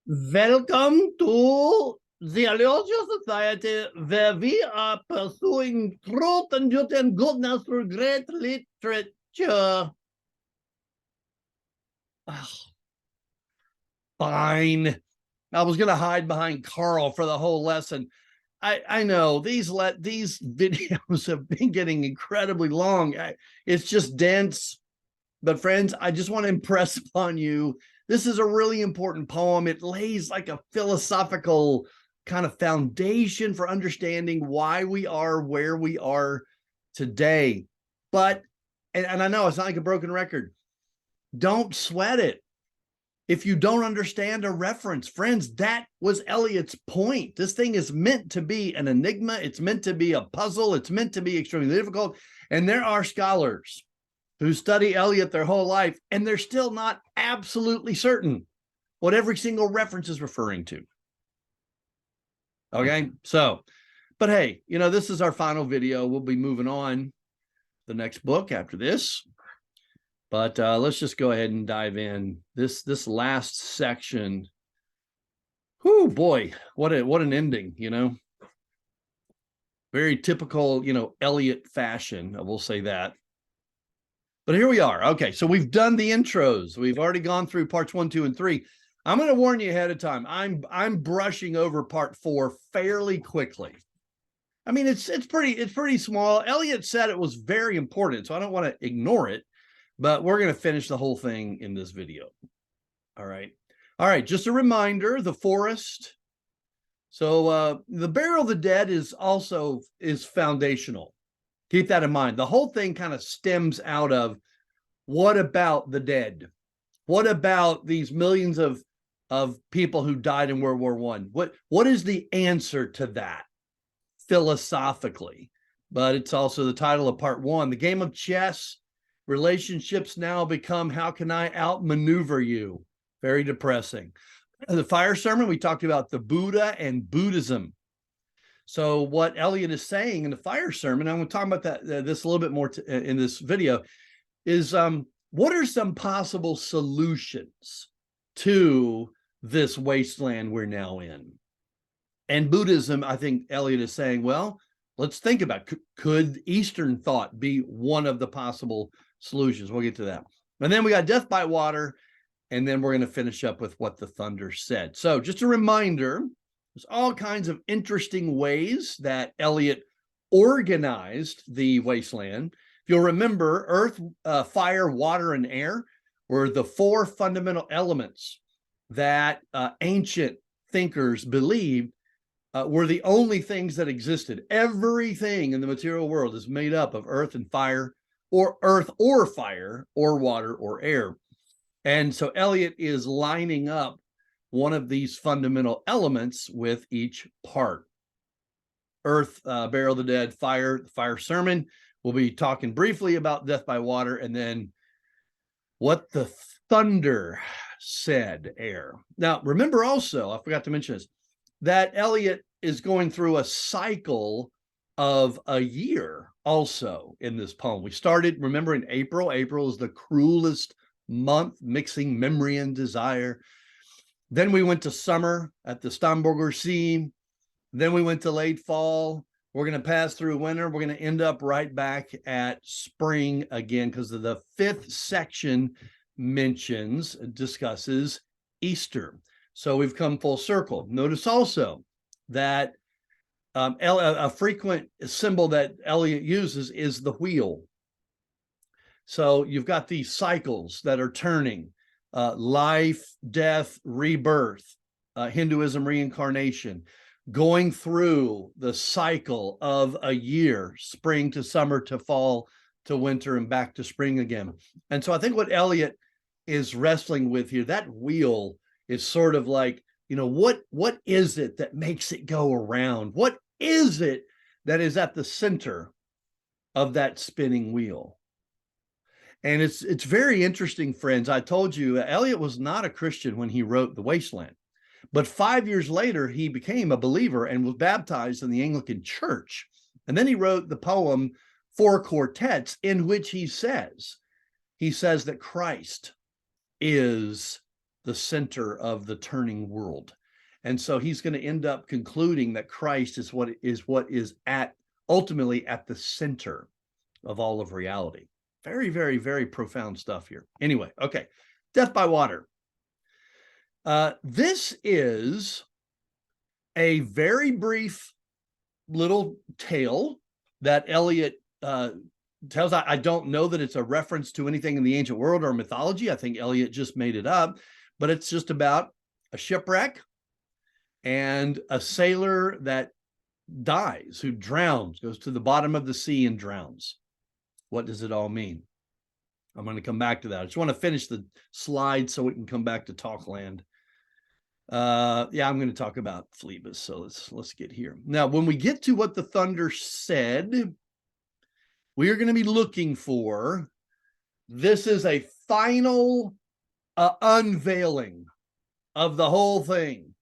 Welcome to the Aleutian Society, where we are pursuing truth and beauty and goodness through great literature. Fine. I was going to hide behind Carl for the whole lesson. I know these videos have been getting incredibly long. It's just dense. But friends, I just want to impress upon you, this is a really important poem. It lays like a philosophical kind of foundation for understanding why we are where we are today. But, and I know it's not like a broken record, don't sweat it. If you don't understand a reference, friends, that was Eliot's point. This thing is meant to be an enigma. It's meant to be a puzzle. It's meant to be extremely difficult. And there are scholars who study Eliot their whole life, and they're still not absolutely certain what every single reference is referring to. Okay, so, but hey, you know, this is our final video. We'll be moving on to the next book after this. But let's just go ahead and dive in. This last section, whoo, boy, what an ending, you know. Very typical, you know, Eliot fashion, I will say that. But here we are. Okay, so we've done the intros. We've already gone through parts 1, 2, and 3. I'm going to warn you ahead of time. I'm brushing over part 4 fairly quickly. I mean, it's pretty small. Eliot said it was very important, so I don't want to ignore it. But we're going to finish the whole thing in this video. All right. All right. Just a reminder, the forest. So the burial of the dead is foundational. Keep that in mind. The whole thing kind of stems out of what about the dead? What about these millions of people who died in World War I? What is the answer to that philosophically? But it's also the title of part 1. The game of chess. Relationships now become, how can I outmaneuver you? Very depressing. The fire sermon, we talked about the Buddha and Buddhism. So what Eliot is saying in the fire sermon, I'm going to talk about this a little bit more in this video, is what are some possible solutions to this wasteland we're now in? And Buddhism, I think Eliot is saying, well, let's think about, could Eastern thought be one of the possible solutions? We'll get to that. And then we got death by water, and then we're going to finish up with what the thunder said. So just a reminder, there's all kinds of interesting ways that Eliot organized the wasteland. If you'll remember, earth, fire, water, and air were the 4 fundamental elements that ancient thinkers believed were the only things that existed. Everything in the material world is made up of earth and fire, or earth or fire, or water or air. And so Eliot is lining up one of these fundamental elements with each part. Earth, burial of the dead, fire, the fire sermon. We'll be talking briefly about death by water, and then what the thunder said, air. Now, remember also, I forgot to mention this, that Eliot is going through a cycle of a year also in this poem. We started, remember, in April. April is the cruelest month, mixing memory and desire. Then we went to summer at the Starnberger See. Then we went to late fall. We're going to pass through winter. We're going to end up right back at spring again, because of the 5th section discusses Easter. So we've come full circle. Notice also that a frequent symbol that Eliot uses is the wheel. So you've got these cycles that are turning, life, death, rebirth, Hinduism, reincarnation, going through the cycle of a year, spring to summer to fall to winter and back to spring again. And so I think what Eliot is wrestling with here, that wheel is sort of like, you know, what is it that makes it go around? What is it that is at the center of that spinning wheel? And it's very interesting, friends. I told you, Eliot was not a Christian when he wrote The Wasteland. But 5 years later, he became a believer and was baptized in the Anglican Church. And then he wrote the poem 4 Quartets, in which he says that Christ is the center of the turning world. And so he's going to end up concluding that Christ is what is ultimately at the center of all of reality. Very, very, very profound stuff here. Anyway, okay. Death by water. This is a very brief little tale that Eliot tells. I don't know that it's a reference to anything in the ancient world or mythology. I think Eliot just made it up, but it's just about a shipwreck and a sailor that dies, who drowns, goes to the bottom of the sea and drowns. What does it all mean? I'm going to come back to that. I just want to finish the slide so we can come back to Talkland. Yeah, I'm going to talk about Phlebas. So let's get here. Now, when we get to what the thunder said, we are going to be looking for, this is a final unveiling of the whole thing.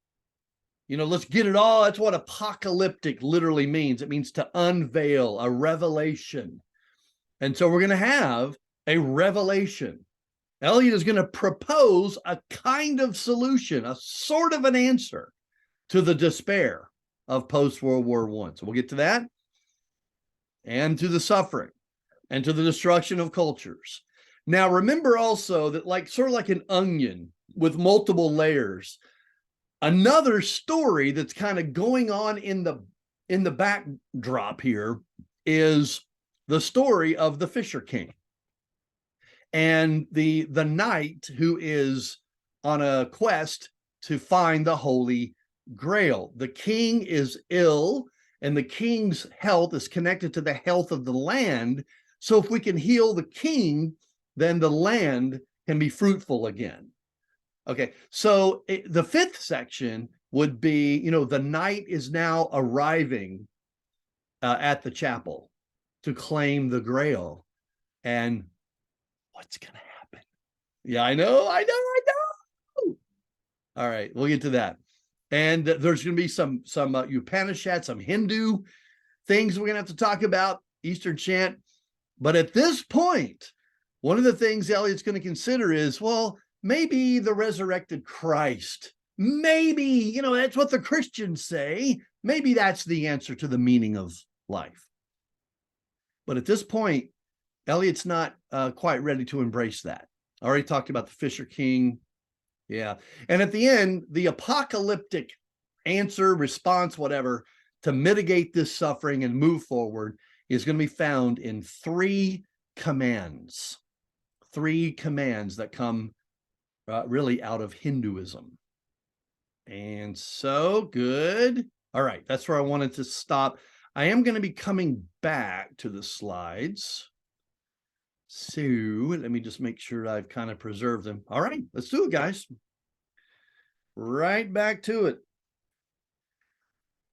You know, let's get it all. That's what apocalyptic literally means. It means to unveil, a revelation. And so we're going to have a revelation. Eliot is going to propose a kind of solution, a sort of an answer to the despair of post-World War I. So we'll get to that, and to the suffering, and to the destruction of cultures. Now, remember also that, sort of like an onion with multiple layers, another story that's kind of going on in the backdrop here is the story of the Fisher King and the knight who is on a quest to find the Holy Grail. The king is ill, and the king's health is connected to the health of the land. So if we can heal the king, then the land can be fruitful again. Okay, so the fifth section would be, the knight is now arriving at the chapel to claim the Grail. And what's going to happen? Yeah, I know. All right, we'll get to that. And there's going to be some Upanishad, some Hindu things we're going to have to talk about, Eastern chant. But at this point, one of the things Eliot's going to consider is, well, maybe the resurrected Christ, maybe, that's what the Christians say. Maybe that's the answer to the meaning of life. But at this point, Eliot's not quite ready to embrace that. I already talked about the Fisher King. Yeah. And at the end, the apocalyptic answer, response, whatever, to mitigate this suffering and move forward is going to be found in three commands that come really out of Hinduism. And so, good. All right, that's where I wanted to stop. I am going to be coming back to the slides. So let me just make sure I've kind of preserved them. All right, let's do it, guys. Right back to it.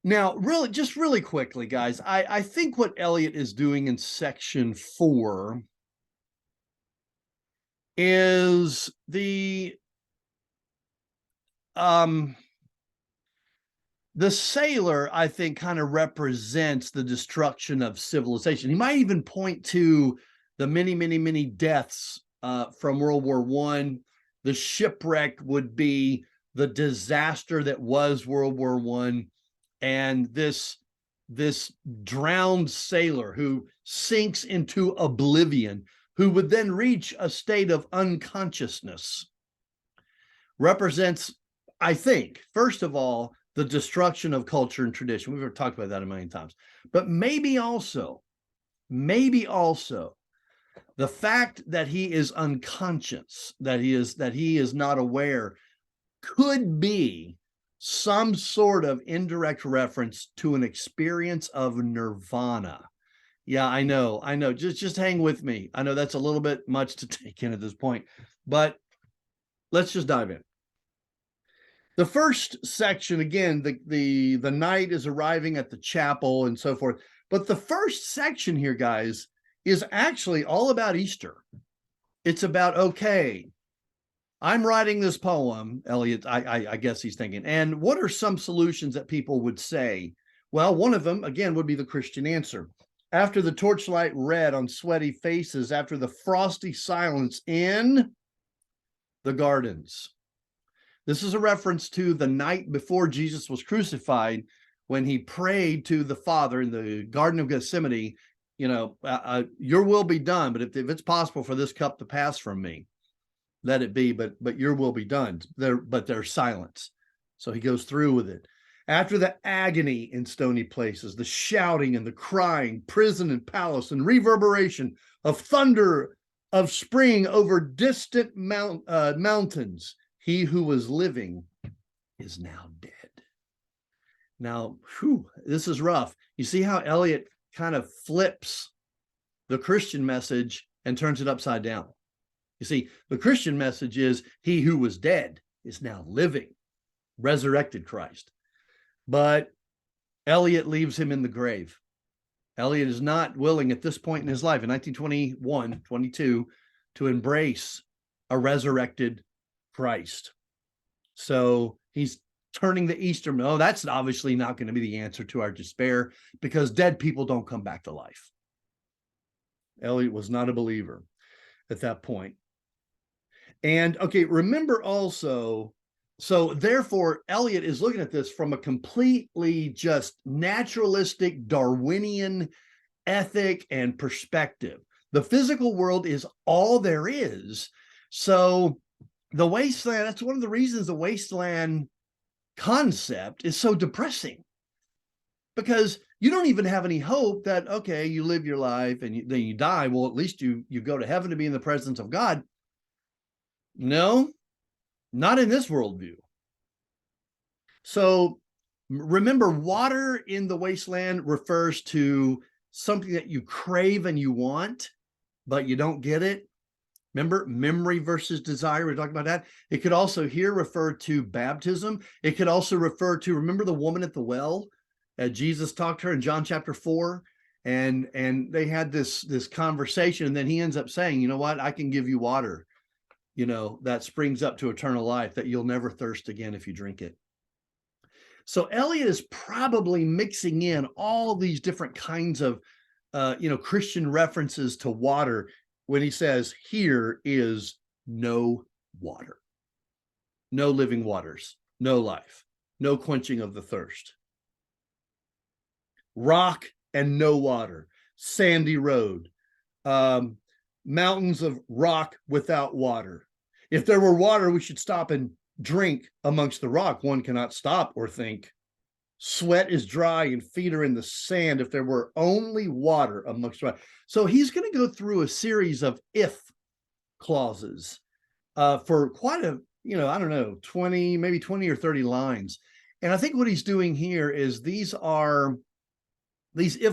Now, really quickly, guys, I think what Eliot is doing in section 4 is the sailor, I think, kind of represents the destruction of civilization. He might even point to the many, many, many deaths from World War I. The shipwreck would be the disaster that was World War I. And this drowned sailor who sinks into oblivion, who would then reach a state of unconsciousness, represents, I think, first of all, the destruction of culture and tradition. We've talked about that a million times. But maybe also, the fact that he is unconscious, that he is not aware, could be some sort of indirect reference to an experience of nirvana. Yeah, I know. Just hang with me. I know that's a little bit much to take in at this point, but let's just dive in. The first section, again, the knight is arriving at the chapel and so forth. But the first section here, guys, is actually all about Easter. It's about, okay, I'm writing this poem, Eliot, I guess he's thinking, and what are some solutions that people would say? Well, one of them, again, would be the Christian answer. After the torchlight red on sweaty faces, after the frosty silence in the gardens, This is a reference to the night before Jesus was crucified, when he prayed to the Father in the Garden of Gethsemane, your will be done, but if it's possible for this cup to pass from me, let it be, but your will be done. There's silence. So he goes through with it. After the agony in stony places, the shouting and the crying, prison and palace, and reverberation of thunder of spring over distant mountains, he who was living is now dead. Now, this is rough. You see how Eliot kind of flips the Christian message and turns it upside down. You see, the Christian message is he who was dead is now living, resurrected Christ. But Eliot leaves him in the grave. Eliot is not willing at this point in his life, in 1921, 22, to embrace a resurrected Christ. So he's turning the Eastern. Oh, that's obviously not going to be the answer to our despair, because dead people don't come back to life. Eliot was not a believer at that point. And okay, remember also, so therefore, Eliot is looking at this from a completely just naturalistic Darwinian ethic and perspective. The physical world is all there is. So the wasteland, that's one of the reasons the wasteland concept is so depressing, because you don't even have any hope that, okay, you live your life and then you die. Well, at least you go to heaven to be in the presence of God. No, not in this worldview. So remember, water in the wasteland refers to something that you crave and you want, but you don't get it. Remember, memory versus desire. We're talking about that. It could also here refer to baptism. It could also refer to, remember the woman at the well? Jesus talked to her in John chapter 4, and they had this conversation, and then he ends up saying, you know what, I can give you water, that springs up to eternal life, that you'll never thirst again if you drink it. So Eliot is probably mixing in all these different kinds of, Christian references to water when he says, here is no water, no living waters, no life, no quenching of the thirst. Rock and no water, sandy road, mountains of rock without water. If there were water, we should stop and drink amongst the rock. One cannot stop or think. Sweat is dry and feet are in the sand if there were only water amongst the rock. So he's going to go through a series of if clauses for quite a, 20, maybe 20 or 30 lines. And I think what he's doing here is these if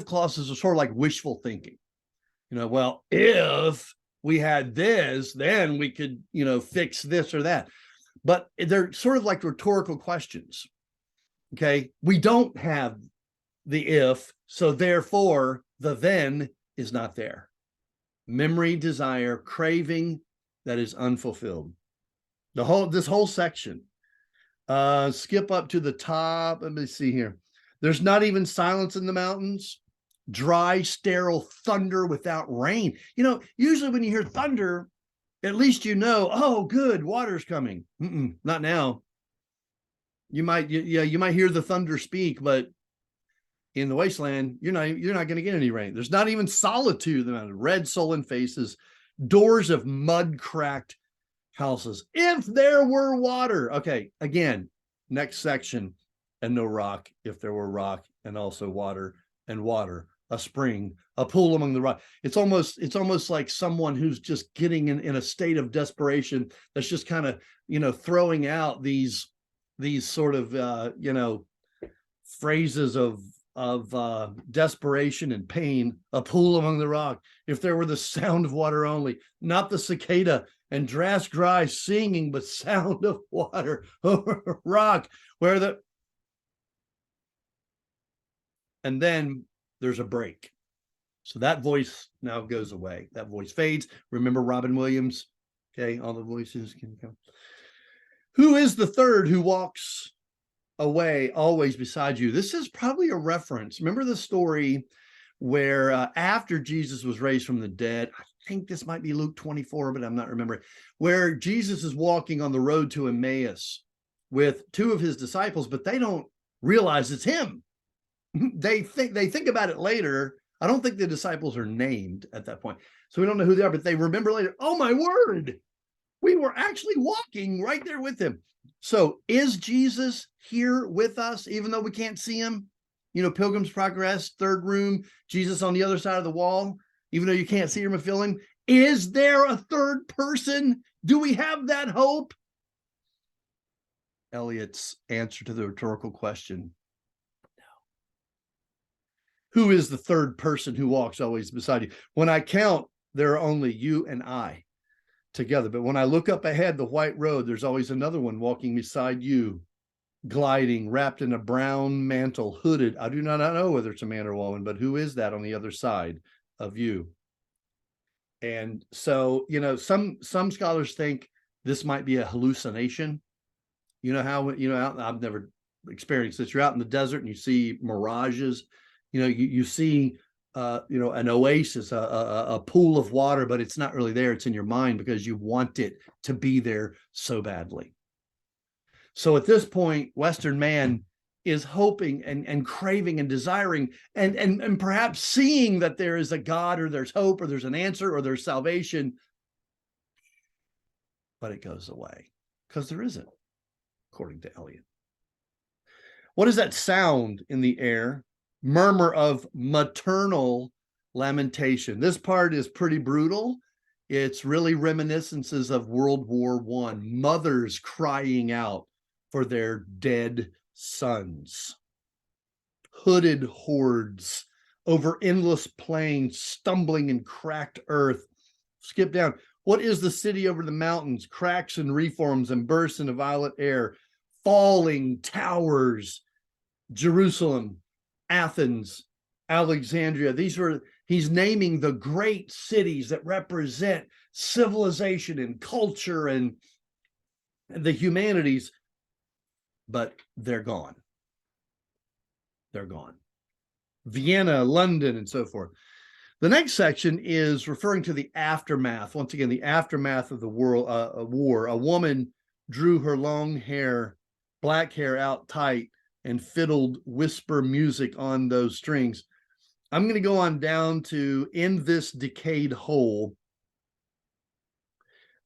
clauses are sort of like wishful thinking. Well, if we had this, then we could, fix this or that. But they're sort of like rhetorical questions. Okay, we don't have the if, so therefore the then is not there. Memory, desire, craving that is unfulfilled. This whole section. Skip up to the top. Let me see here. There's not even silence in the mountains. Dry, sterile thunder without rain. Usually when you hear thunder, at least oh, good, water's coming. Not now. You might hear the thunder speak, but in the wasteland, you're not going to get any rain. There's not even solitude. The red sullen faces, doors of mud cracked houses. If there were water, okay. Again, next section, and no rock. If there were rock, and also water, and water, a spring, a pool among the rock. It's almost like someone who's just getting in a state of desperation. That's just kind of throwing out these sort of phrases of desperation and pain. A pool among the rock. If there were the sound of water only, not the cicada and drass dry singing, but sound of water over rock, and then there's a break. So that voice now goes away. That voice fades. Remember Robin Williams? Okay, all the voices can come. Who is the third who walks away always beside you? This is probably a reference. Remember the story where after Jesus was raised from the dead, I think this might be Luke 24, but I'm not remembering, where Jesus is walking on the road to Emmaus, with two of his disciples, but they don't realize it's him. They think about it later. I don't think the disciples are named at that point, so we don't know who they are, but they remember later, oh my word, we were actually walking right there with him. So is Jesus here with us, even though we can't see him? You know, Pilgrim's Progress, third room, Jesus on the other side of the wall, even though you can't see him or feel him. Is there a third person? Do we have that hope? Eliot's answer to the rhetorical question: no. Who is the third person who walks always beside you? When I count, there are only you and I together. But when I look up ahead, the white road, there's always another one walking beside you, gliding, wrapped in a brown mantle, hooded. I do not know whether it's a man or a woman, but who is that on the other side of you? And so, you know, some scholars think this might be a hallucination. You know how, you know, I've never experienced this. You're out in the desert and you see mirages. You know, you see, you know, an oasis, a pool of water, but it's not really there. It's in your mind because you want it to be there so badly. So at this point, Western man is hoping and craving and desiring and perhaps seeing that there is a God, or there's hope, or there's an answer, or there's salvation, but it goes away because there isn't, according to Eliot. What is that sound in the air? Murmur of maternal lamentation. This part is pretty brutal. It's really reminiscences of World War I, mothers crying out for their dead sons. Hooded hordes over endless plains, stumbling in cracked earth. Skip down. What is the city over the mountains? Cracks and reforms and bursts in the violet air. Falling towers. Jerusalem, Athens, Alexandria. He's naming the great cities that represent civilization and culture and the humanities, but they're gone. They're gone. Vienna, London, and so forth. The next section is referring to the aftermath. Once again, the aftermath of the war. A woman drew her long hair, black hair out tight, and fiddled whisper music on those strings. I'm going to go on down to in this decayed hole.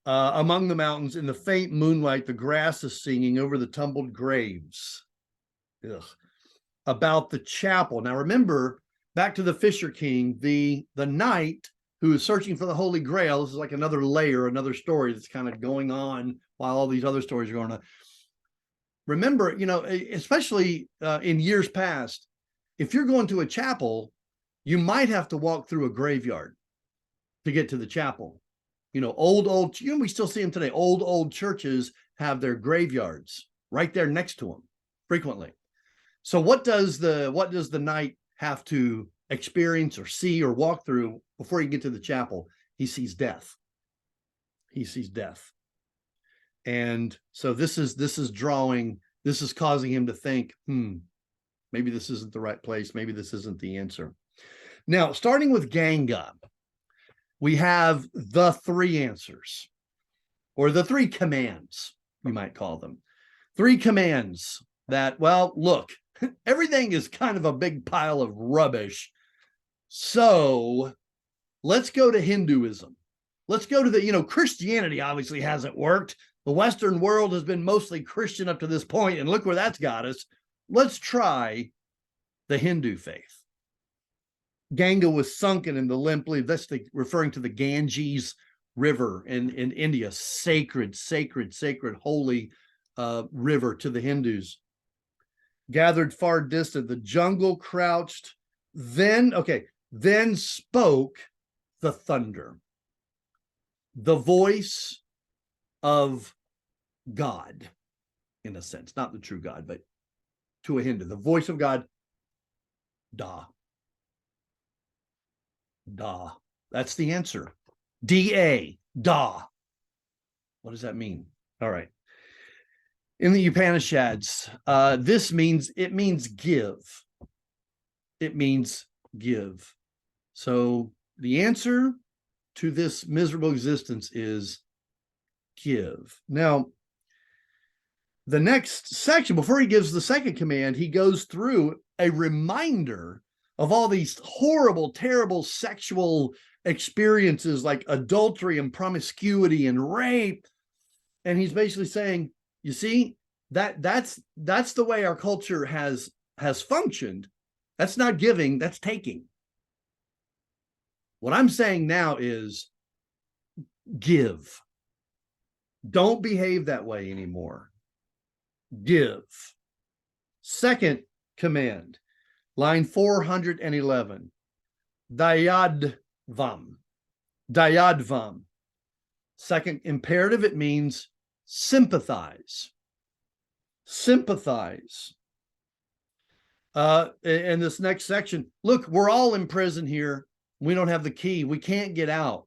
Among the mountains, in the faint moonlight, the grass is singing over the tumbled graves. Ugh. About the chapel. Now remember, back to the Fisher King, the knight who is searching for the Holy Grail. This is like another layer, another story that's kind of going on while all these other stories are going on. Remember, you know, especially in years past, if you're going to a chapel, you might have to walk through a graveyard to get to the chapel. You know, old, you know, we still see them today. Old churches have their graveyards right there next to them frequently. So what does the knight have to experience or see or walk through before he can get to the chapel? He sees death. He sees death. And so this is causing him to think, maybe this isn't the right place. Maybe this isn't the answer. Now, starting with Ganga, we have the three answers, or the three commands, we might call them. Three commands that, well, look, everything is kind of a big pile of rubbish. So let's go to Hinduism. Let's go to the, Christianity obviously hasn't worked. The Western world has been mostly Christian up to this point, and look where that's got us. Let's try the Hindu faith. Ganga was sunken in the Limp. That's referring to the Ganges River in India, sacred, holy river to the Hindus. Gathered far distant, the jungle crouched, then spoke the thunder, the voice of God, in a sense, not the true God, but to a Hindu, the voice of God, Da. Da. That's the answer. D-A, Da. What does that mean? All right. In the Upanishads, it means give. It means give. So the answer to this miserable existence is give. Now, the next section, before he gives the second command, he goes through a reminder of all these horrible, terrible sexual experiences like adultery and promiscuity and rape. And he's basically saying, you see, that's the way our culture has functioned. That's not giving, that's taking. What I'm saying now is give. Don't behave that way anymore. Give. Second command, line 411, dayadvam. Dayadvam. Second imperative, it means sympathize. Sympathize. In this next section, look, we're all in prison here. We don't have the key. We can't get out.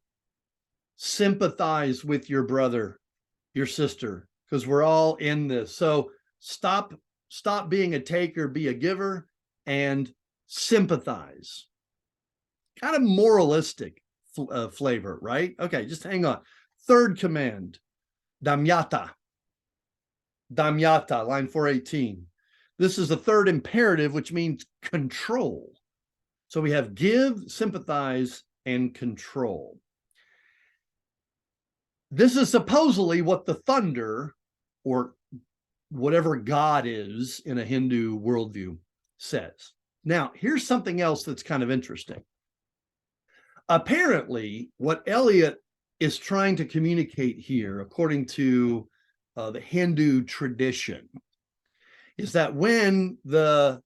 Sympathize with your brother, your sister, because we're all in this. So stop being a taker, be a giver, and sympathize. Kind of moralistic flavor, right? Okay, just hang on. Third command, damyata. Damyata, line 418. This is the third imperative, which means control. So we have give, sympathize, and control. This is supposedly what the thunder, or whatever God is in a Hindu worldview, says. Now, here's something else that's kind of interesting. Apparently, what Eliot is trying to communicate here, according to the Hindu tradition, is that when the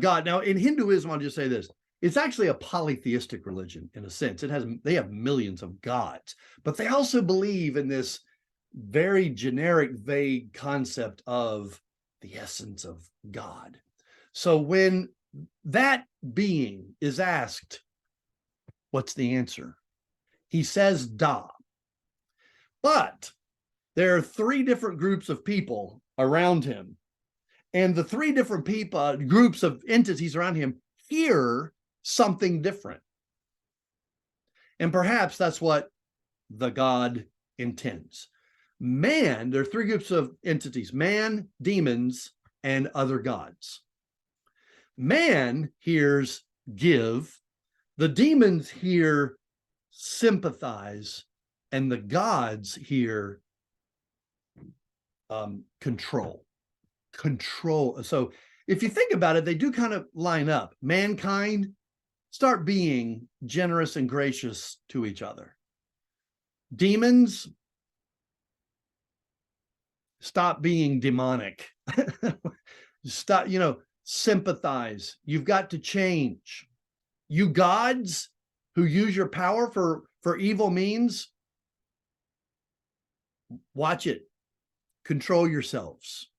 God, now in Hinduism, I'll just say this, it's actually a polytheistic religion in a sense. They have millions of gods, but they also believe in this very generic, vague concept of the essence of God. So when that being is asked, what's the answer? He says Da. But there are three different groups of people around him. And the three different groups of entities around him hear something different. And perhaps that's what the God intends. Man, there are three groups of entities: man, demons, and other gods. Man hears give, the demons hear sympathize, and the gods hear control. Control. So if you think about it, they do kind of line up. Mankind, start being generous and gracious to each other. Demons, stop being demonic. Stop, sympathize. You've got to change. You gods who use your power for evil means, watch it. Control yourselves.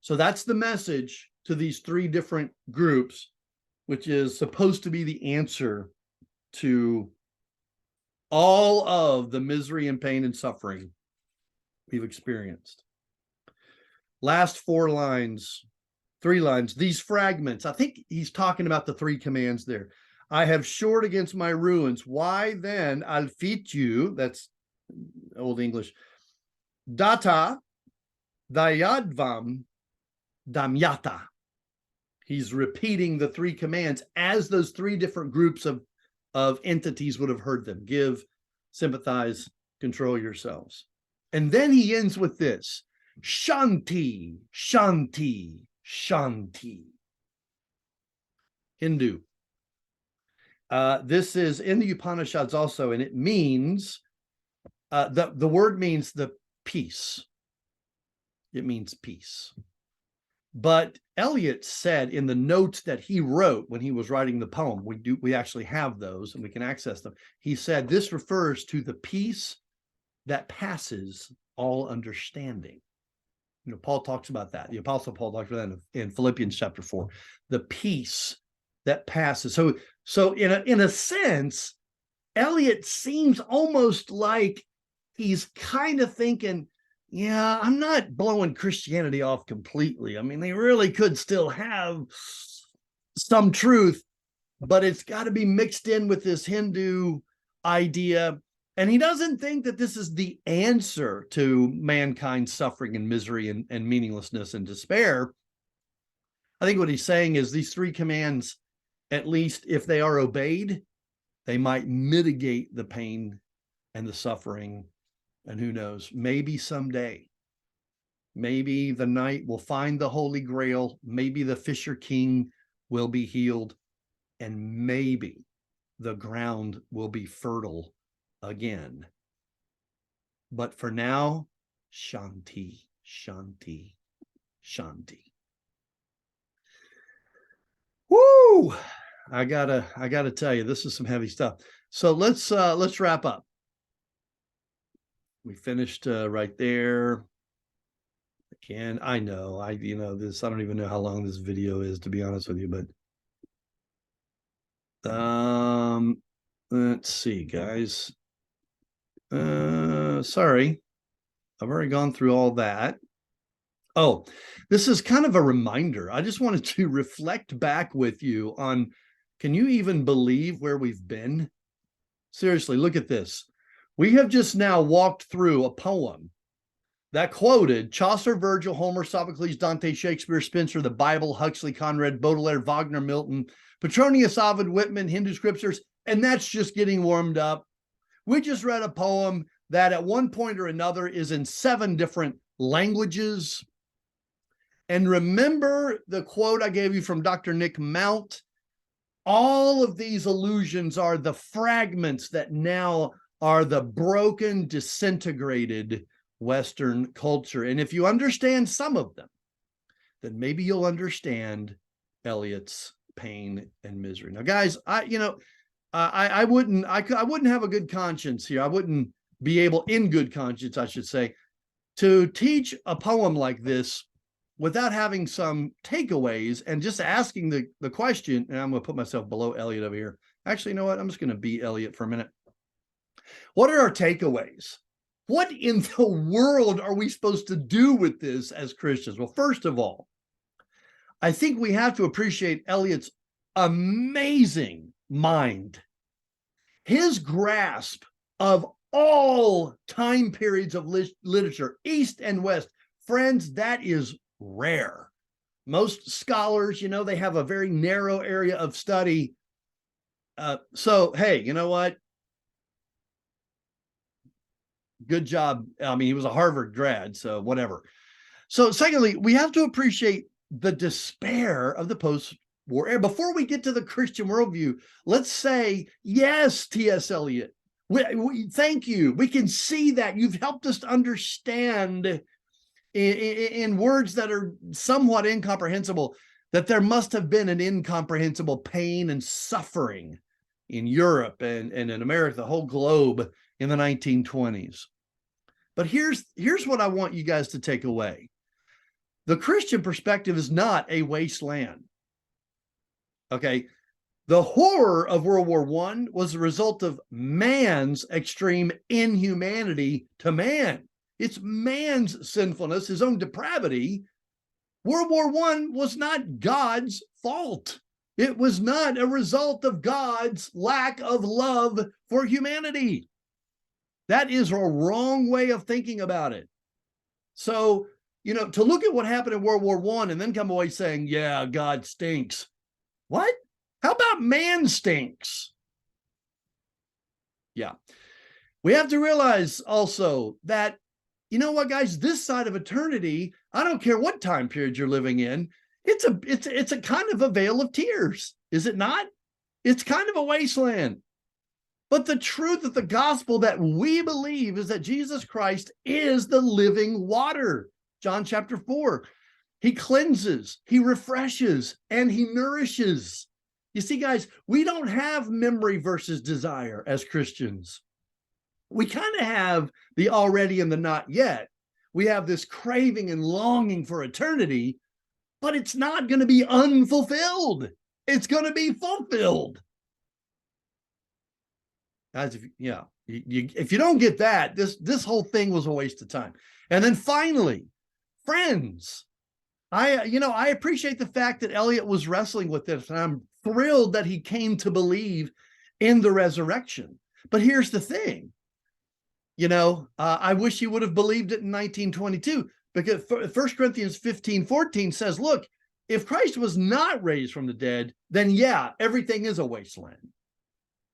So that's the message to these three different groups, which is supposed to be the answer to all of the misery and pain and suffering we've experienced. Last three lines, these fragments. I think he's talking about the three commands there. I have shored against my ruins. Why then alfitu, that's Old English, data, dayadvam, damyata. He's repeating the three commands as those three different groups of entities would have heard them. Give, sympathize, control yourselves. And then he ends with this: Shanti, Shanti, Shanti. Hindu. This is in the Upanishads also, and it means, the word means the peace. It means peace. But Eliot said in the notes that he wrote when he was writing the poem, we actually have those and we can access them. He said this refers to the peace that passes all understanding. Paul talks about that. The Apostle Paul talks about that in Philippians chapter 4. The peace that passes. So in a sense, Eliot seems almost like he's kind of thinking, yeah, I'm not blowing Christianity off completely. I mean, they really could still have some truth, but it's got to be mixed in with this Hindu idea. And he doesn't think that this is the answer to mankind's suffering and misery and meaninglessness and despair. I think what he's saying is these three commands, at least if they are obeyed, they might mitigate the pain and the suffering. And who knows, maybe someday, maybe the knight will find the Holy Grail, maybe the Fisher King will be healed, and maybe the ground will be fertile again. But for now, Shanti, Shanti, Shanti. Woo! I gotta tell you, this is some heavy stuff. So let's wrap up. We finished right there. Again, I know, I don't even know how long this video is, to be honest with you, but let's see, guys. Sorry, I've already gone through all that. Oh, this is kind of a reminder. I just wanted to reflect back with you on, can you even believe where we've been? Seriously, look at this. We have just now walked through a poem that quoted Chaucer, Virgil, Homer, Sophocles, Dante, Shakespeare, Spenser, the Bible, Huxley, Conrad, Baudelaire, Wagner, Milton, Petronius, Ovid, Whitman, Hindu scriptures, and that's just getting warmed up. We just read a poem that at one point or another is in 7 different languages. And remember the quote I gave you from Dr. Nick Mount? All of these illusions are the fragments that now are the broken, disintegrated Western culture. And if you understand some of them, then maybe you'll understand Eliot's pain and misery. Now, guys, I wouldn't have a good conscience here. I wouldn't be able, in good conscience, I should say, to teach a poem like this without having some takeaways and just asking the question. And I'm going to put myself below Eliot over here. Actually, you know what? I'm just going to be Eliot for a minute. What are our takeaways? What in the world are we supposed to do with this as Christians? Well, first of all, I think we have to appreciate Eliot's amazing mind. His grasp of all time periods of literature, East and West, friends, that is rare. Most scholars, they have a very narrow area of study. So, hey, you know what? Good job. I mean, he was a Harvard grad, so whatever. So secondly, we have to appreciate the despair of the post-war era. Before we get to the Christian worldview, let's say, yes, T.S. Eliot, we thank you. We can see that you've helped us to understand in words that are somewhat incomprehensible, that there must have been an incomprehensible pain and suffering in Europe and in America, the whole globe in the 1920s. But here's what I want you guys to take away. The Christian perspective is not a wasteland. Okay. The horror of World War I was the result of man's extreme inhumanity to man. It's man's sinfulness, his own depravity. World War I was not God's fault. It was not a result of God's lack of love for humanity. That is a wrong way of thinking about it. So, to look at what happened in World War I and then come away saying, yeah, God stinks. What? How about man stinks? Yeah. We have to realize also that, you know what, guys, this side of eternity, I don't care what time period you're living in, it's a kind of a vale of tears, is it not? It's kind of a wasteland. But the truth of the gospel that we believe is that Jesus Christ is the living water. John chapter 4. He cleanses, he refreshes, and he nourishes. You see, guys, we don't have memory versus desire as Christians. We kind of have the already and the not yet. We have this craving and longing for eternity, but it's not going to be unfulfilled. It's going to be fulfilled. Guys, if you don't get that, this whole thing was a waste of time. And then finally, friends, I appreciate the fact that Eliot was wrestling with this, and I'm thrilled that he came to believe in the resurrection. But here's the thing. I wish he would have believed it in 1922, because 1 Corinthians 15:14 says, look, if Christ was not raised from the dead, then yeah, everything is a wasteland.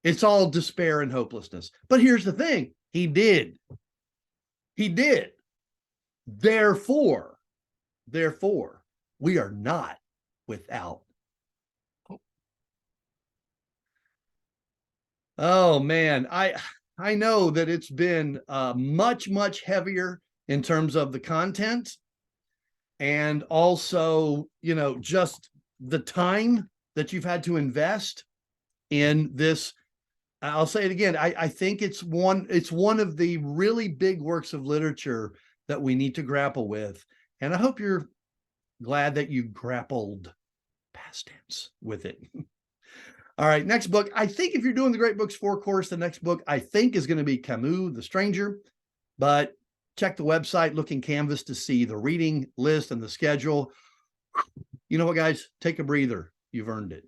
It's all despair and hopelessness. But here's the thing, he did. He did. Therefore, we are not without hope. Oh man, I know that it's been much heavier in terms of the content, and also, just the time that you've had to invest in this. I'll say it again. I think it's one of the really big works of literature that we need to grapple with. And I hope you're glad that you grappled, past tense, with it. All right, next book. I think if you're doing the Great Books 4 course, the next book I think is going to be Camus, The Stranger. But check the website, look in Canvas to see the reading list and the schedule. You know what, guys? Take a breather. You've earned it.